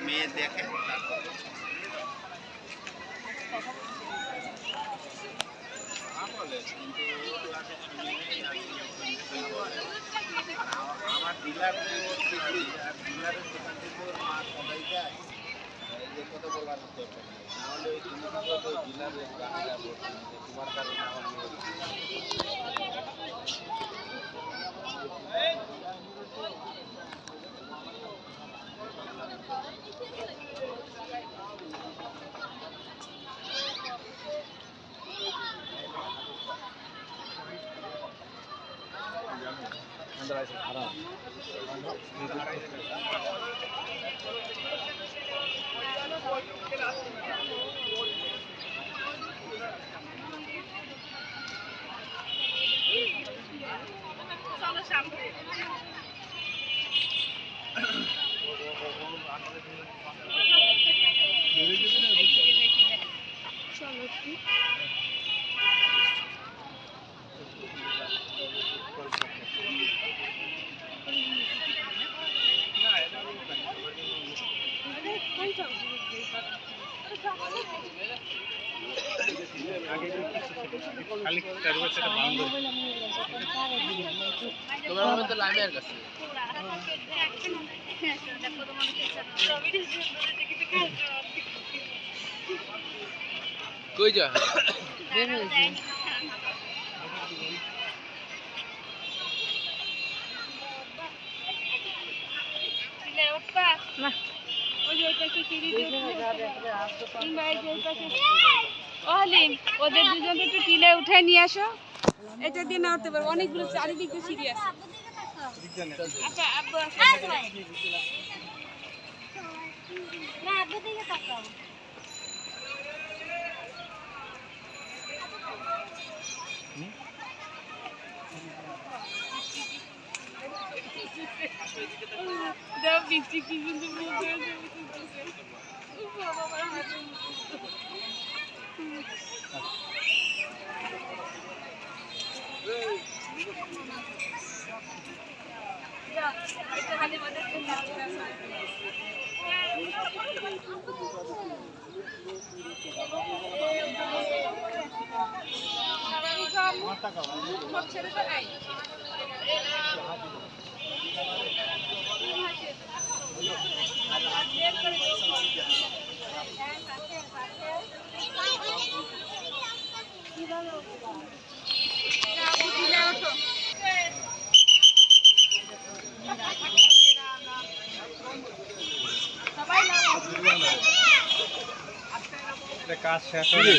মেয়ে দেখে আমার ডিলারের ডিলারের দোকান থেকে ওর মা সবাই যায় যে কত বলার দরকার নেই নাহলে ওই ডিলারের গাড়িটা বলছেন যে তোমার কারণে আমার কই যা ওদের দুজন একটু টিলে উঠে নিয়ে আসো এটা দিয়ে না উঠতে পারবো অনেকগুলো চারিদিক দিয়ে সিঁড়ি আছে বৃষ্টি কি কিন্তু কাজ শেষ হয়ে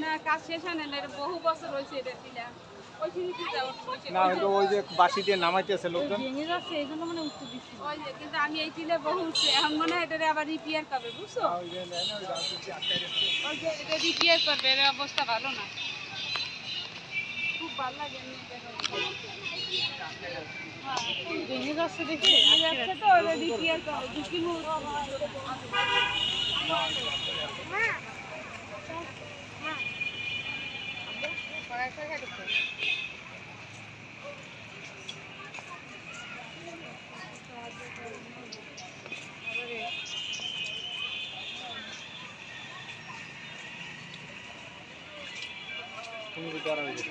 না কাজ শেষ হয় না এটা বহু বছর হয়েছে এটা দিলাম না হয়তো ওই যে বাসি দিয়ে নামাইতেছে লোকজন ভেঙে যাচ্ছে এই জন্য মানে উঠতে দিচ্ছি ওই যে কিন্তু আমি এই টিলে বহু উঠছে এখন মনে হয় এটা আবার রিপেয়ার করবে বুঝছো ওই যে এটা রিপেয়ার করবে এর অবস্থা ভালো না খুব ভালো লাগে ভেঙে যাচ্ছে দেখে যাচ্ছে তো ওটা রিপেয়ার করবে দুটি তুমি করা হয়েছে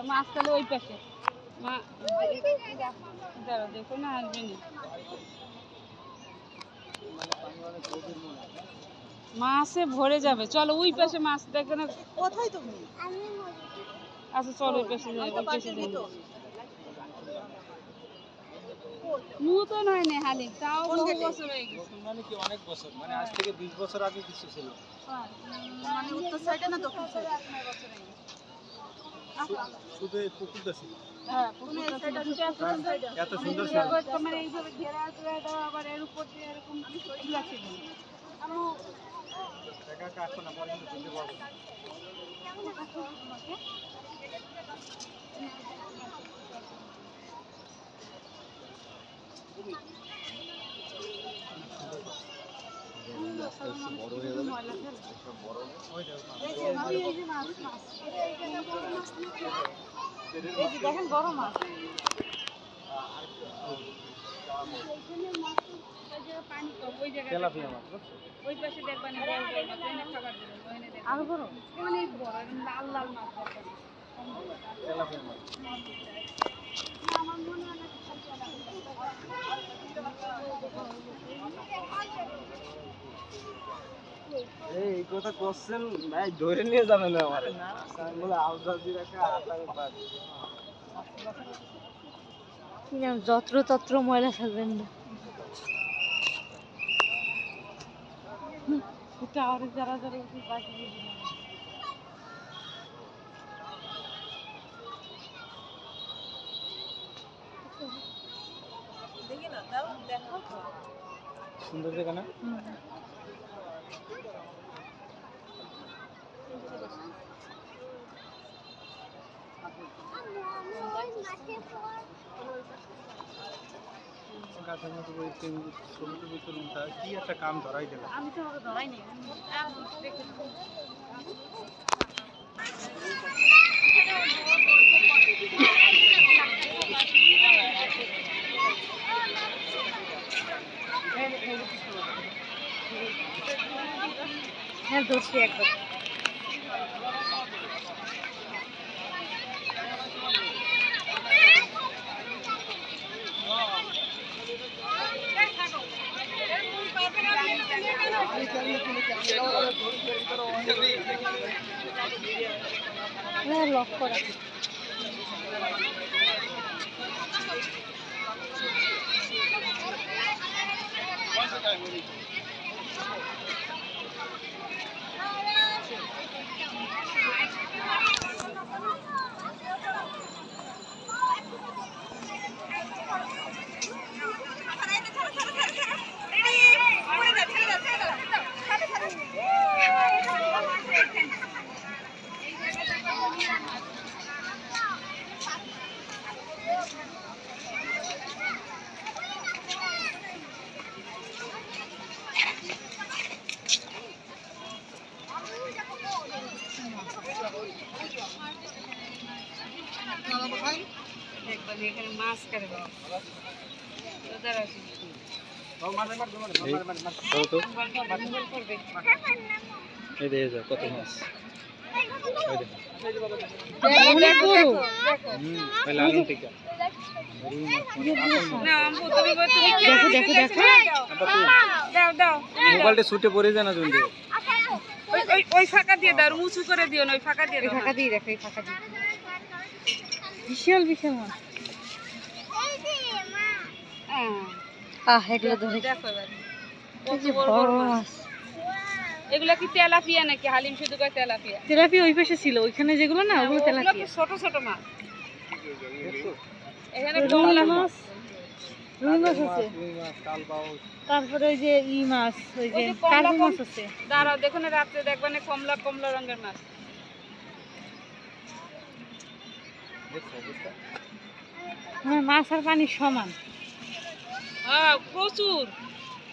মাছ তাহলে ওই পাশে দাঁড়া দেখো না আসবে না মাছে ভরে যাবে চলো ওই পাশে মাছ দেখে না কোথায় তুমি? আচ্ছা চলো ওই পাশে যাই ওই পাশে যাই নতুন হয় না হালি তাও বহু বছর হয়ে গেছে মানে কি অনেক বছর মানে আজ থেকে 20 বছর আগে কিছু ছিল মানে উত্তর সাইডে না দক্ষিণ সাইডে? শুধু এই পুকুরটা ছিল হ্যাঁ পুকুরটা ছিল, দুটো আছে, এত সুন্দর ছিল তোমার এইভাবে ঘেরা দাও আবার এর উপর দিয়ে এরকম ঝুলা ছিল একা একা আসো না পরে কিন্তু চিনতে পারবো না। দেখেন বড় মাছ। তেলাপিয়া মাছ বুঝছো? ওই পাশে দেখবেন খাবার দেবেন আরো বড়? অনেক বড় একদম লাল লাল মাছ দেখবেন তেলাপিয়া মাছ আমার মনে হয় না এই কথা কোশ্চেন ভাই ধরে নিয়ে যাবে না আমারে আমি বলে আলজাজি রাখা আটারে বাদ কি নাম যত্র তত্র ময়লা ফেলবেন না। এটা আর যারা যারা বাকি দেখি না দাও দেখো তো। সুন্দর জায়গা না গাছের মতো ওই ছবি টবি তুলুন তা কি একটা কাম ধরাই দিলাম আমি তো আমাকে ধরাই নেই দেখে হ্যাঁ ধরছি একবার। লক করা দেখবেন এখানে মাছ কাটে বাবা দাদা এই দেখে যাও কত মাছ লালন টিকা দেখো দেখো দেখো দাও দাও মোবাইলটা ছুটে পড়ে যায় না জন্য ওই ফাঁকা দিয়ে দাও উঁচু করে দিও না ওই ফাঁকা দিয়ে এই দাও ফাঁকা দিয়ে দেখো এই ফাঁকা দিয়ে বিশাল বিশাল মাছ। এগুলো ধরে দেখো এবার এই যে বড় বড় মাছ। মাছ। এগুলা কি তেলাপিয়া নাকি হালিম শুধু কয় তেলাপিয়া তেলাপিয়া ওই পাশে ছিল ওইখানে যেগুলো না ওগুলো ওগুলো তো তেলাপিয়া। ছোট ছোট মাছ এখানে রুই কমলা মাছ রুই মাছ আছে কাল বাউ তারপরে ওই যে ই মাছ ওই যে ওই যে কমলা কার্পু মাছ আছে। দাঁড়াও দেখো না রাত্রে দেখবে না কমলা কমলা রঙের মাছ মাছ আর পানি সমান। হ্যাঁ প্রচুর।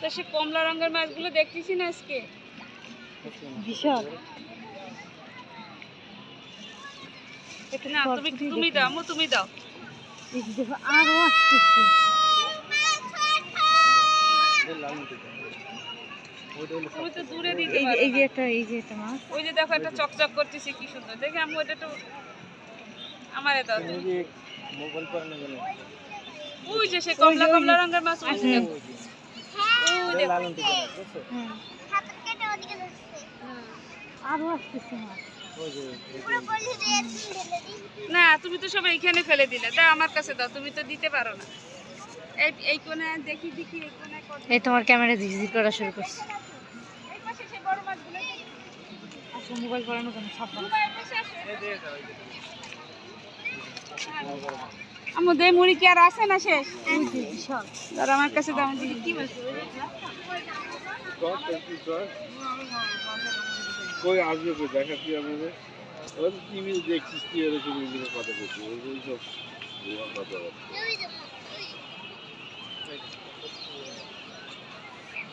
তো সে কমলা রঙের মাছগুলো দেখতেছি না আজকে, বিশাল। না তুমি দাও, তুমি দাও। আরো আসতেছে। তুমি তো দূরে দিতে পারো। এই যে একটা মাছ, ওই যে দেখো একটা চকচক করতেছে কি সুন্দর দেখে। আমি ওটা তো আমারে দাও তুমি। মোবাইল করে নেবেন। ওই যে সে কমলা কমলা রঙের মাছ, ওই যে ওই দেখো। হাত কেটে ওদিকে যাচ্ছে। আরো আসতেছে মাছ। পুরো বলি দিয়ে ফেলে দিই। না তুমি তো সব এইখানে ফেলে দিলে। দাও আমার কাছে দাও, তুমি তো দিতে পারো না। এই কোণে দেখি এই কোণে কত। এই তোমার ক্যামেরা ঝিকঝিক করা শুরু করছে। এই পাশে সে বড় মাছগুলো আসো। মোবাইল করানো কেন সাবধান। আমাদের মুড়ি কি আর আছে না শেষ? বিশাল। দাও আমার কাছে দাও। দেখি কি মাছ কই আসবে কই দেখাচ্ছি আপনাদের। ওই টিভি দেখছিস কি এর ছবিগুলো কথা বলছি ওই সব কথা বলছি। ওই দেখো।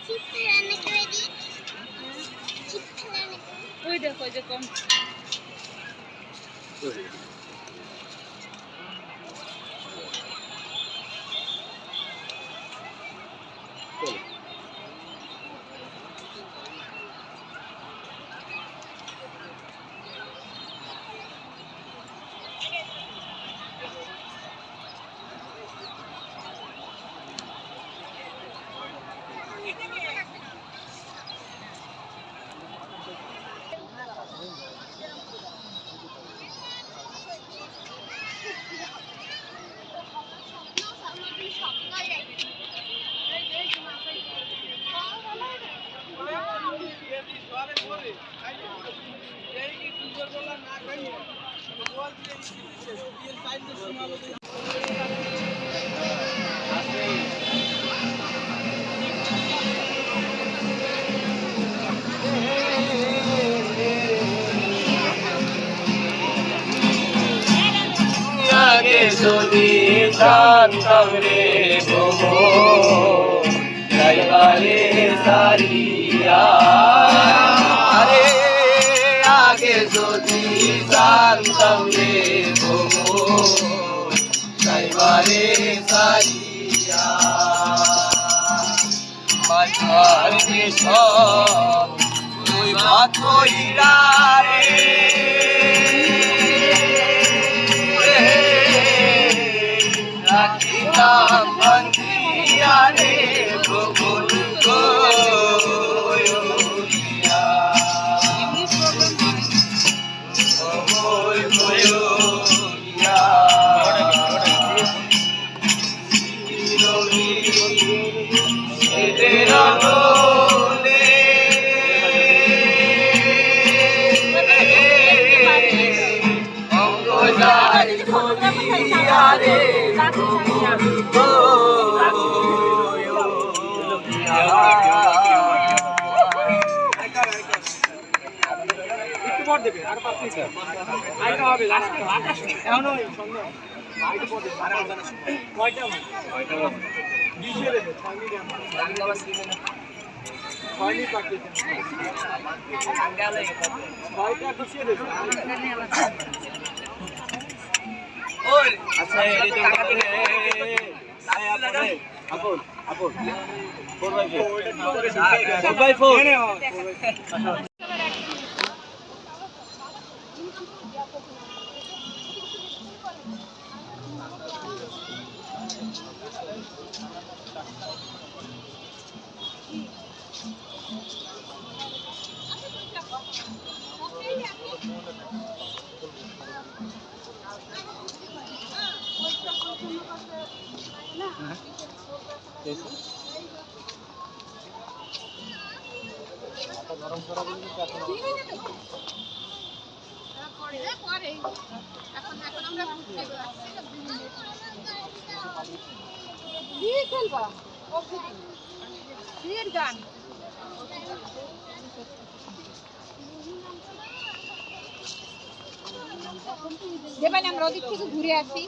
চিপস রান্না করে দিই। চিপস রান্না করে। ওই দেখো যে কম। আগে যদি জানতাম রে ভোমো যাইবারে সারিয়া, আরে আগে যদি জানতাম রে ভোমো যাইবারে সারিয়া, মাঝার দেশ তুই ভাত কইরা রে রাখিলাম বন্দিয়া রে ভুল কইয়া, ভুল কইয়া এদের আলোলে অঙ্গজার খুলিয়া রে একটু পর দেবে আর পাঁচ মিনিট আইটা হবে এখনো সন্ধ্যা আইটা পর দেবে আর কয়টা বিশে দেবে 6 মিনিট পানি পাকিয়ে ছয়টা পিছিয়ে দেবে। ওই আচ্ছা এই যে আপন আপন 4x4 গরম করা বলি এখন আমরা দিয়ে খেলবা গান দেবেন আমরা ওদিক থেকে ঘুরে আসি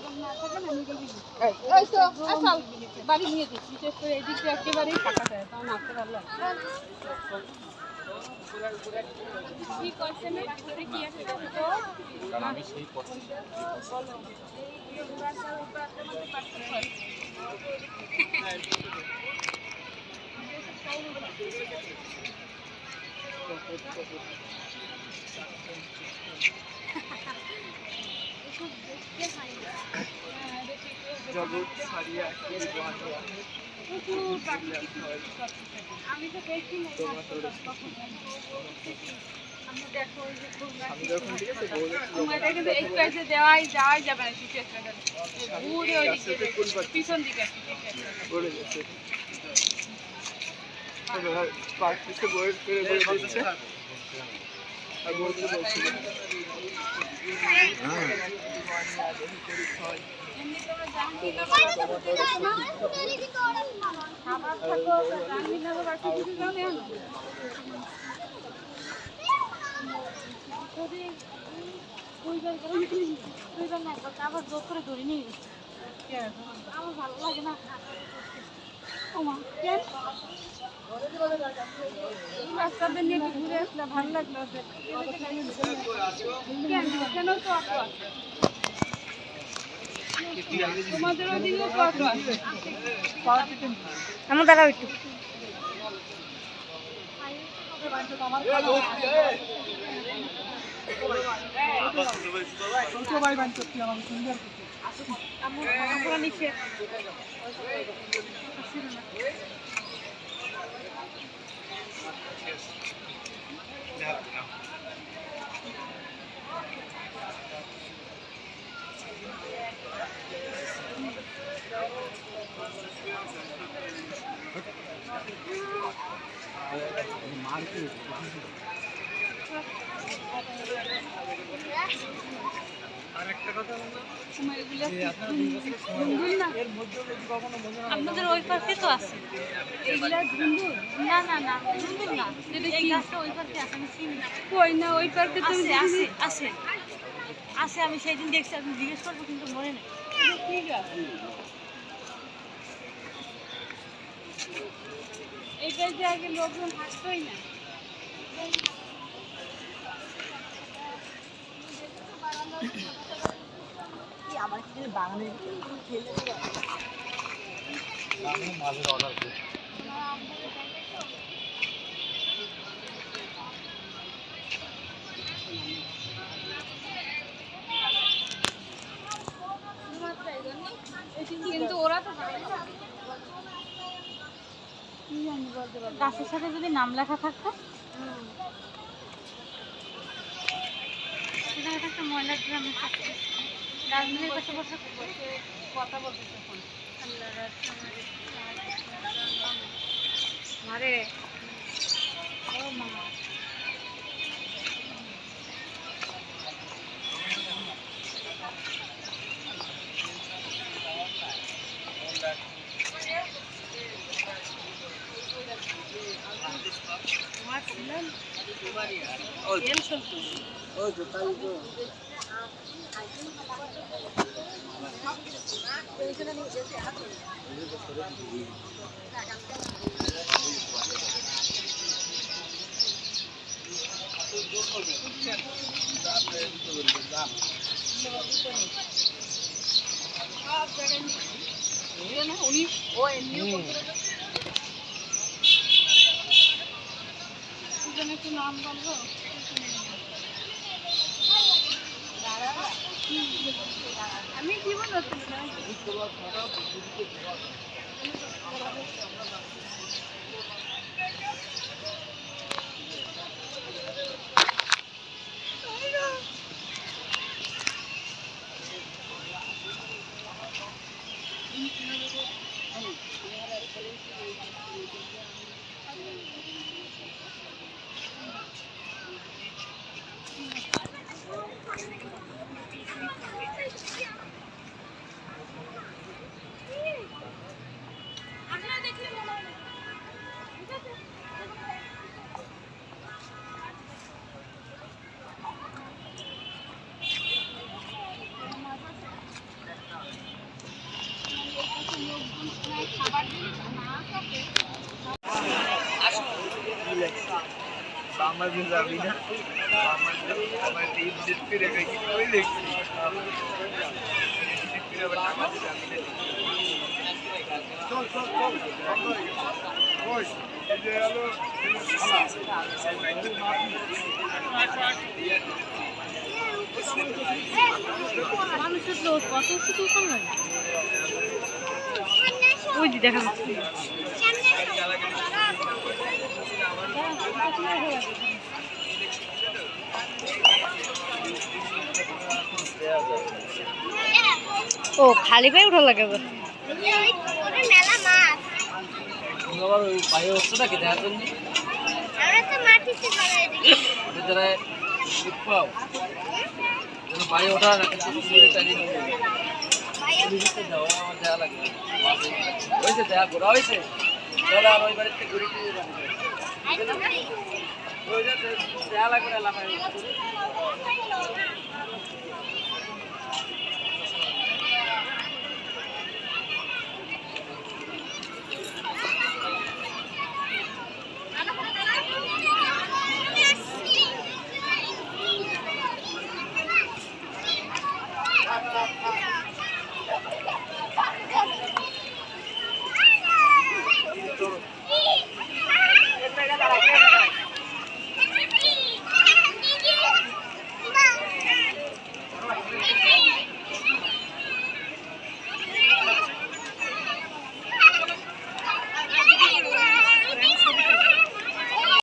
ওই তো আসল বাড়ি নিয়ে দিচ্ছি বিশেষ করে এই দিকটা একেবারেই ফাঁকা থাকে তখন আসতে পারলো কি করছেন বাচ্চাদের কি আছে তো আমি সেই পছন্দ জগৎ ছাড়িয়া আমি তো দেখি না তোমাদের কিন্তু এই পাশে যাওয়াই যাবে না সিচুয়েশনটা ঘুরে ওই দিকে পিছন দিকে বলে গেছে পার্টিতে বই করে দিচ্ছে আর বলতে বলছিল এমনি তোমরা খাবার থাকো জাহাঙ্গীরনগর বাকি কিছু যাও না যদি দুইবার না একবার আবার জোর করে ধরে নিয়ে গেছে আমার ভালো লাগে না কেন বাচ্চাদের নিয়ে একটু ঘুরে আসলে ভালো লাগলো কেন তো অটো আছে তোমাদের ওদিকেও তো অটো আছে আমার দাঁড়াও একটু ছোট ভাই বান করতে আমাকে সুন্দর আমরা নিচে আপনাদের ওই পার্কে তো আছে এইগুলা ঝুন্দুর না না না ঝুন্দুর না এই গাছটা ওই পার্কে আছে আমি চিনি না কই না ওই পার্কে তো আছে আছে আছে আমি সেদিন দেখছি আপনি জিজ্ঞেস করবো কিন্তু মনে নেই ঠিক আছে এইটা যে আগে লোকজন হাসতোই না আমার কি বাগানে মাছের অর্ডার দিই কিন্তু ওরা তো গাছের সাথে যদি নাম লেখা থাকতো সেখানে একটা ময়লার ড্রামের কাছে ডাস্টবিনের পাশে বসে কথা বলতেছে এখন মারে ও মা উনি ও এমনিও একটু নাম বলবো আমি জীবন আমাদের যাবি না আমার টিম জিততে রেখে কি কই দেখছি চল চল চল ওই এই যে হলো মানুষের লোক কত কিছু করে ওই যে দেখা যাচ্ছে ও খালি পায়ে উঠা লাগে ওরে মেলা মাছ আবার ওই ভাই হচ্ছে নাকি দেখার জন্য আমরা তো মাটিতে বানাই দিই যারা শীত পাও ভাই ওঠা না কিন্তু চালিয়ে নিয়ে যাও আমার দেওয়া লাগবে হয়েছে দেখা ঘোরা হয়েছে তাহলে আর ওই বাড়িতে ঘুরে দেওয়া লাগবে না